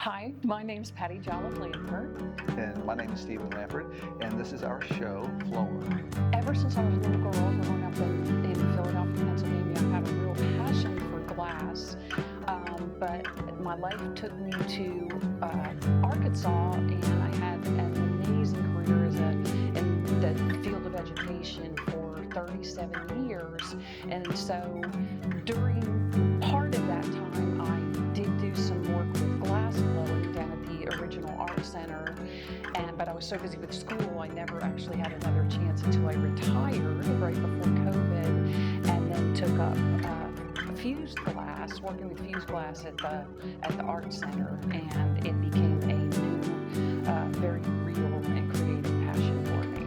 Hi, my name's Patty Jolliff-Lanford. And my name is Stephen Lanford, and this is our show, Flower. Ever since I was a little girl growing up in Philadelphia, Pennsylvania, I've had a real passion for glass. But my life took me to Arkansas, and I had an amazing career in the field of education for 37 years. And so during part of that time, I did do some work with glass blowing down at the original art center. But I was so busy with school, I never actually had another chance until I retired right before COVID, and then took up fused glass, working with fused glass at the art center, and it became a new, very real and creative passion for me.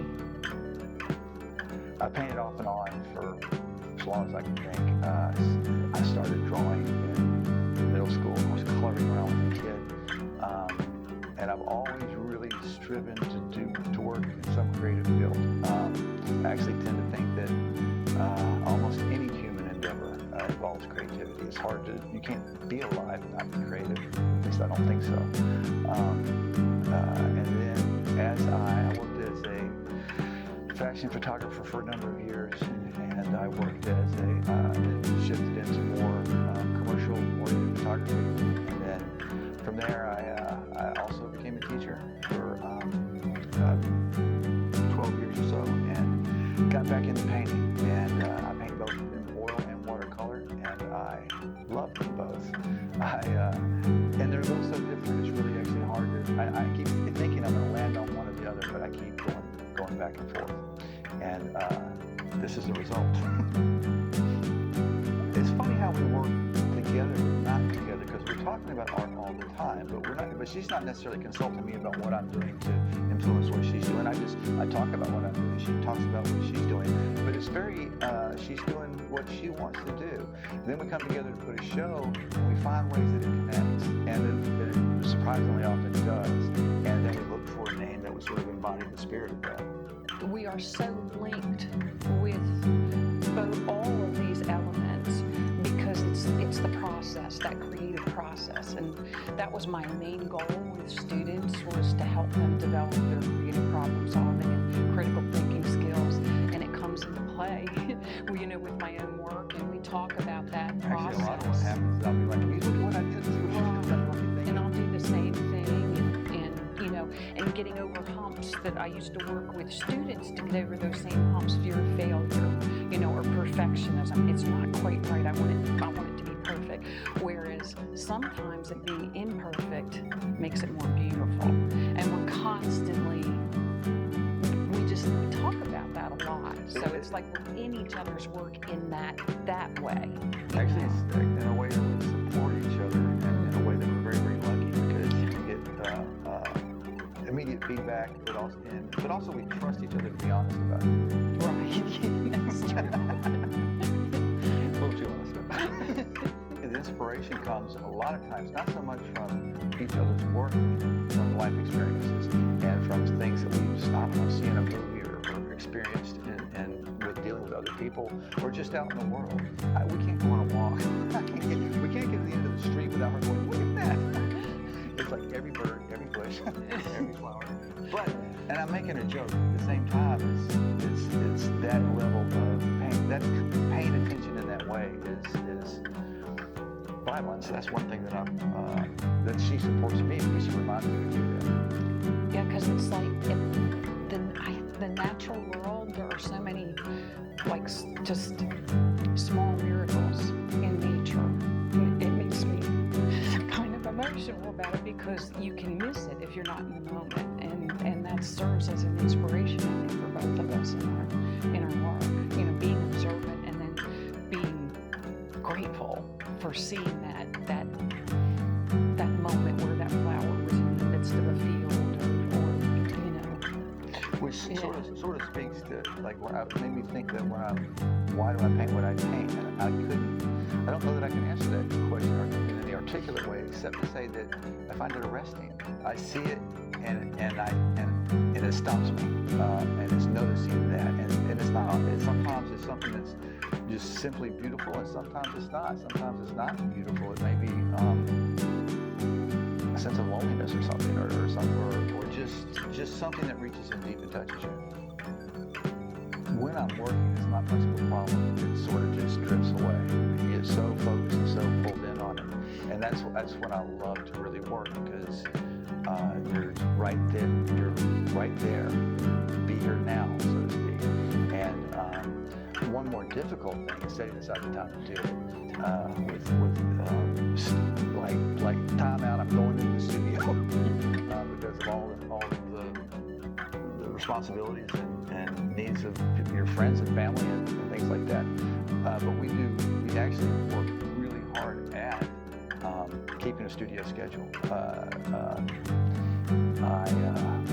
I painted off and on for as long as I can think. I started drawing in middle school. I was coloring around with a kid. And I've always really striven to work in some creative field. I actually tend to think that almost any human endeavor involves creativity. It's hard you can't be alive and not be creative. At least I don't think so. And then as I worked as a fashion photographer for a number of years, and I worked as then shifted into more commercial-oriented photography. And then from there, I also became a teacher for 12 years or so, and got back into painting. And I paint both in oil and watercolor, and I love them both. And they're both so different. It's really actually hard to. I keep thinking I'm going to land on one or the other, but I keep going back and forth. And this is the result. It's funny how we work together or not together, because we're talking about art all the time, but we're not. But she's not necessarily consulting me about what I'm doing to influence what she's doing. I talk about what I'm doing. She talks about what she's doing. But it's very she's doing what she wants to do. And then we come together to put a show, and we find ways that it connects, and it surprisingly often does. And then we look for a name that would sort of embody the spirit of that. We are so linked with both all of these elements because it's the process, that creative process. And that was my main goal with students, was to help them develop their creative problem solving and critical thinking skills. And it comes into play, with my own work, and we talk about that process. Actually, a lot of what happens is I'll be like, look what I did. And I'll do the same thing, and getting over humps that I used to work with students to get over those same humps, fear of failure, or perfectionism. It's not quite right. I want it to be perfect. Whereas sometimes it being imperfect makes it more beautiful. And we're constantly, we talk about that a lot. So it's like we're in each other's work in that way. Actually, it's in a way that we support each other, and in a way that we're very, very lucky, because you can get immediate feedback, but also we trust each other to be honest about it. Right. That's true. A little too honest about it. The inspiration comes a lot of times not so much from each other's work, from life experiences and from things that we've seen in a movie or experienced and with dealing with other people, or just out in the world. We can't go on a walk. We can't get to the end of the street without her going, look at that. It's like every bird, every bush, every flower. And I'm making a joke at the same time. It's that level of pain. That paying attention in that way is violence. That's one thing that she supports me, because she reminds me to do that. Yeah, because it's like the natural world, there are so many, just small miracles in nature. It makes me kind of emotional about it, because you can miss it if you're not in the moment. And that serves as an inspiration, I think, for both of us in our work. Being observant and then being grateful for seeing that moment where that flower was in the midst of a field, Which sort of speaks to, it made me think that why do I paint what I paint? And I don't know that I can answer that question in any articulate way, except to say that I find it arresting. I see it, and it stops me, and it's noticing that, and it's not. Sometimes it's something that's just simply beautiful, and sometimes it's not. Sometimes it's not beautiful. It may be sense of loneliness or something, or just something that reaches in deep and touches you. When I'm working, it's not much of a problem. It sort of just drifts away. You get so focused and so pulled in on it, and that's when I love to really work, because you're right there. You're right there. Be here now, so to speak. And one more difficult thing is setting aside the time to do it. Like time out, I'm going into the studio because of all the responsibilities and needs of your friends and family and things like that. But we actually work really hard at keeping a studio schedule. I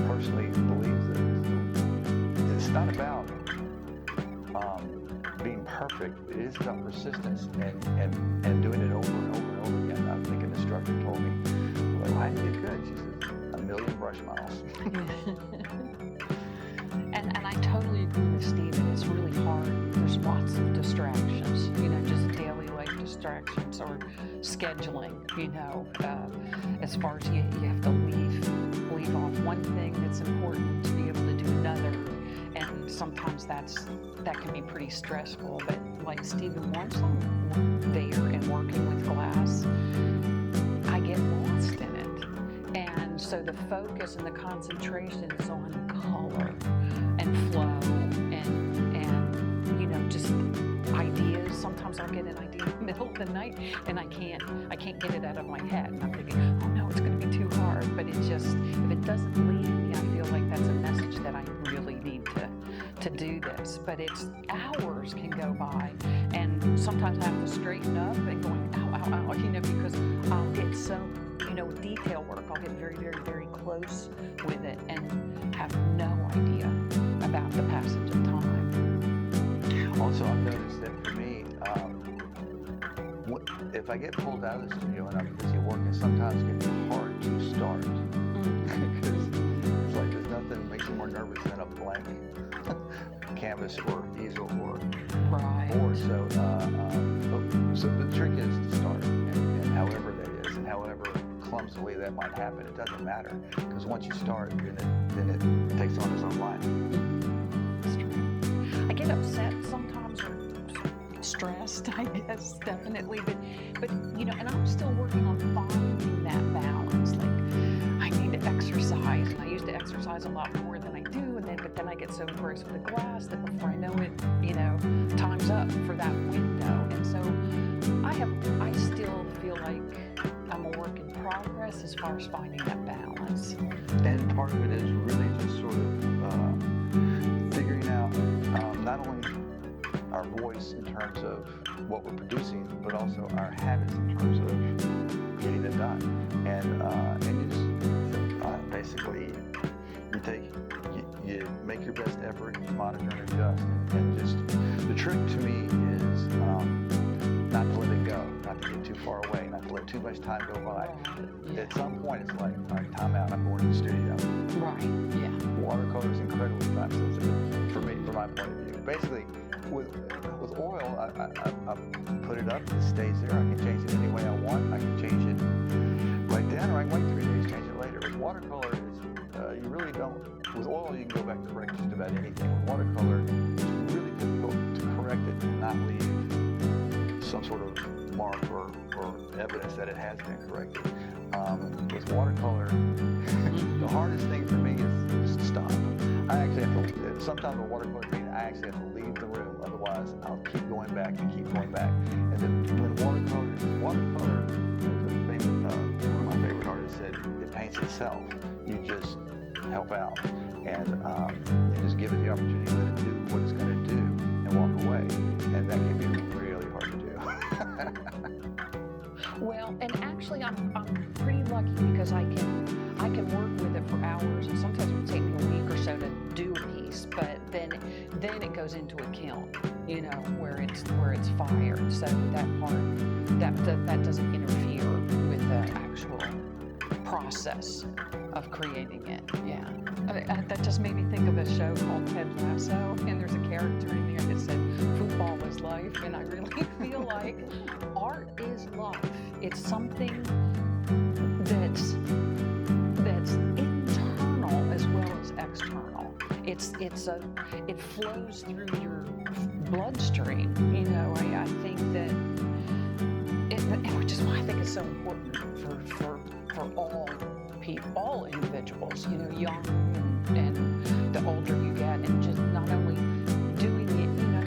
personally believe that it's not about being perfect. It is about persistence and doing it over and over and over again. I think an instructor told me, well, how do you get good? She said, 1,000,000 brush miles. And I totally agree with Stephen. It's really hard. There's lots of distractions, just daily life distractions or scheduling, as far as you have to leave off one thing that's important to be able to do another. And sometimes that can be pretty stressful. But like Stephen, once I'm there and working with glass, I get lost in it. And so the focus and the concentration is on color and flow and just ideas. Sometimes I'll get an idea in the middle of the night and I can't get it out of my head. And I'm thinking, oh no, it's going to be too hard. But if it doesn't leave me, I feel like that's a message that I really need to do this. But hours can go by, and sometimes I have to straighten up and going, ow, ow, ow, because I'll get so, with detail work, I'll get very, very, very close with it and have no idea about the passage of time. Also, I've noticed that for me, if I get pulled out of the studio and I'm busy working, sometimes it can be hard to start. Because it's like there's nothing that makes you more nervous than a blank canvas or easel or board. So the trick is to start, and however that is, and however clumsily that might happen, it doesn't matter. Because once you start, then it takes on its own life. That's true. I get upset sometimes, or stressed, I guess, definitely. But and I'm still working on finding that balance. Like, I need to exercise, and I used to exercise a lot more than I do, but then I get so engrossed with the glass that before I know it, time's up for that window. And so I still feel like I'm a work in progress as far as finding that balance. And part of it is really just sort of figuring out not only our voice in terms of what we're producing, but also our habits in terms of getting it done. And you just basically you make your best effort, you monitor and adjust, and just the trick to me is not to let it go, not to get too far away, not to let too much time go by. Yeah. At some point, it's like, all right, time out, I'm going to the studio. Right. Yeah. Watercolor is incredibly time sensitive for me, from my point of view. Basically, with oil, I put it up, it stays there. I can change it any way I want. I can change it right then, or I can wait 3 days, change it later. With watercolor, you really don't. With oil, you can go back and correct just about anything. With watercolor, it's really difficult to correct it and not leave some sort of mark or evidence that it has been corrected. With watercolor, the hardest thing for me is to stop. I actually have to, sometimes with watercolor painting, I actually have to leave the room. Otherwise, I'll keep going back and keep going back. And then when watercolor, one of my favorite artists said, it paints itself. You just help out and you just give it the opportunity to let it do what it's going to do and walk away. And that can be really hard to do. Well, and actually, I'm pretty lucky because I can work with it for hours, and sometimes it will take me a week or so to do a piece. But then it goes into a kiln, where it's fired. So that part that doesn't interfere with the actual process of creating it. Yeah, that just made me think of a show called Ted Lasso, and there's a character in there that said football is life, and I really feel like art is life. It's something that's it flows through your bloodstream. You know, I think that which is why I think it's so important for all people, all individuals. You know, young and the older you get, and just not only doing it. You know,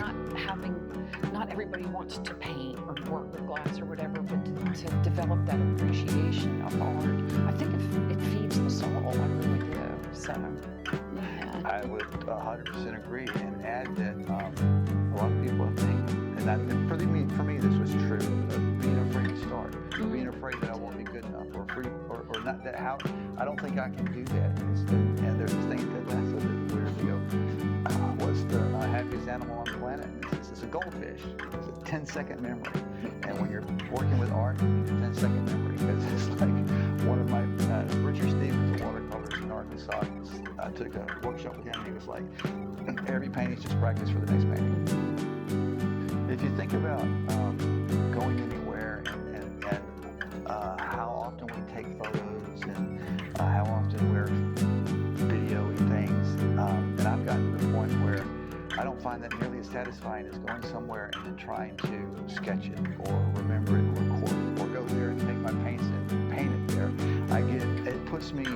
not everybody wants to paint or work with glass or whatever, but to develop that appreciation of art. I think it feeds the soul. I really do. So, yeah. I would 100% agree, and add that a lot of people think, and for me this was true, of being afraid to start, or being afraid that I won't be good enough, or not that how I don't think I can do that. And there's this thing that Ted Lasso did years ago. Was the happiest animal on the planet? It's a goldfish. It's a 10-second memory, and when you're working with art, you need a 10-second memory, because it's like one of my Richard Stevens, a watercolorist in Arkansas. I took a workshop with him, and he was like, every painting is just practice for the next painting. If you think about going anywhere and how often we take photos, and how often we're videoing things, and I've gotten to the point where I don't find that nearly as satisfying as going somewhere and then trying to sketch it or remember it or record it, or go there and take my paints and paint it there. It puts me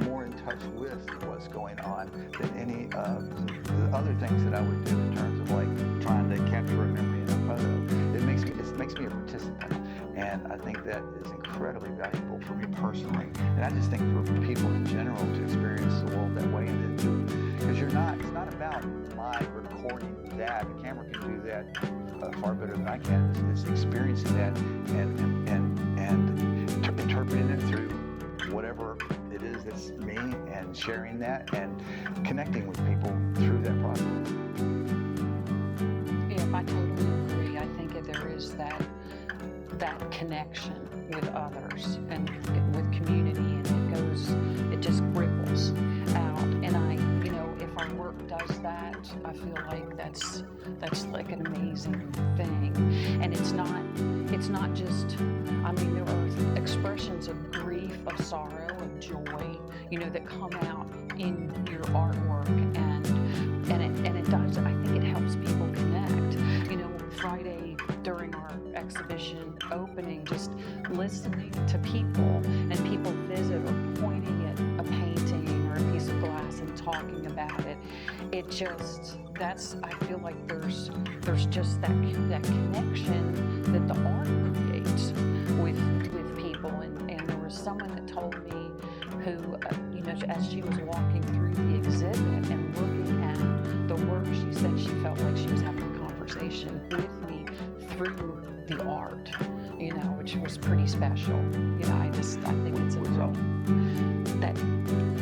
more in touch with what's going on than any of the other things that I would do in terms of like trying to capture a memory in a photo. It makes me a participant, and I think that is incredibly valuable for me personally, and I just think for people in general to experience the world that way, and then because it's not about my recording that. The camera can do that far better than I can. It's experiencing that and interpreting it through whatever it is that's me, and sharing that and connecting with people through that process. Yeah, I totally agree. I think there is that connection with others and with community, and it just ripples out. And if our work does that, I feel like that's like an amazing thing. And it's not just, I mean, there are expressions of grief, of sorrow, of joy, that come out in your artwork, and it does. I think it helps people connect. Friday during our exhibition opening, just listening to people, and people visit or pointing at a painting or a piece of glass and talking about it. I feel like there's just that connection that the art creates with people. And there was someone that told me who, as she was walking through the exhibit and looking at the work, she said she felt like she was having a conversation with me through the art, which was pretty special. I think it's that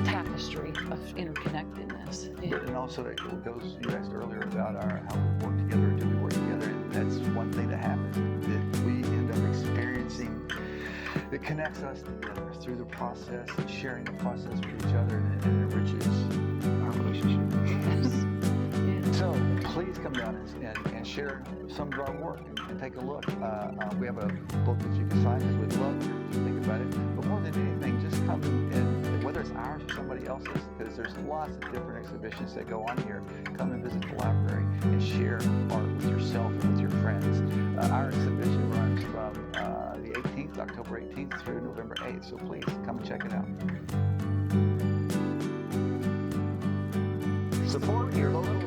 tapestry of interconnectedness. Yeah. And also it goes, you asked earlier about how we work together, do we work together, and that's one thing that happens, that we end up experiencing. It connects us together through the process, and sharing the process with each other, and it enriches our relationship. Yes. So please come down and share some of our work and take a look. We have a book that you can sign, because we'd love to think about it. But more than anything, just come and whether it's ours or somebody else's, because there's lots of different exhibitions that go on here. Come and visit the library and share art with yourself and with your friends. Our exhibition runs from the 18th, October 18th through November 8th. So please come and check it out. Support your local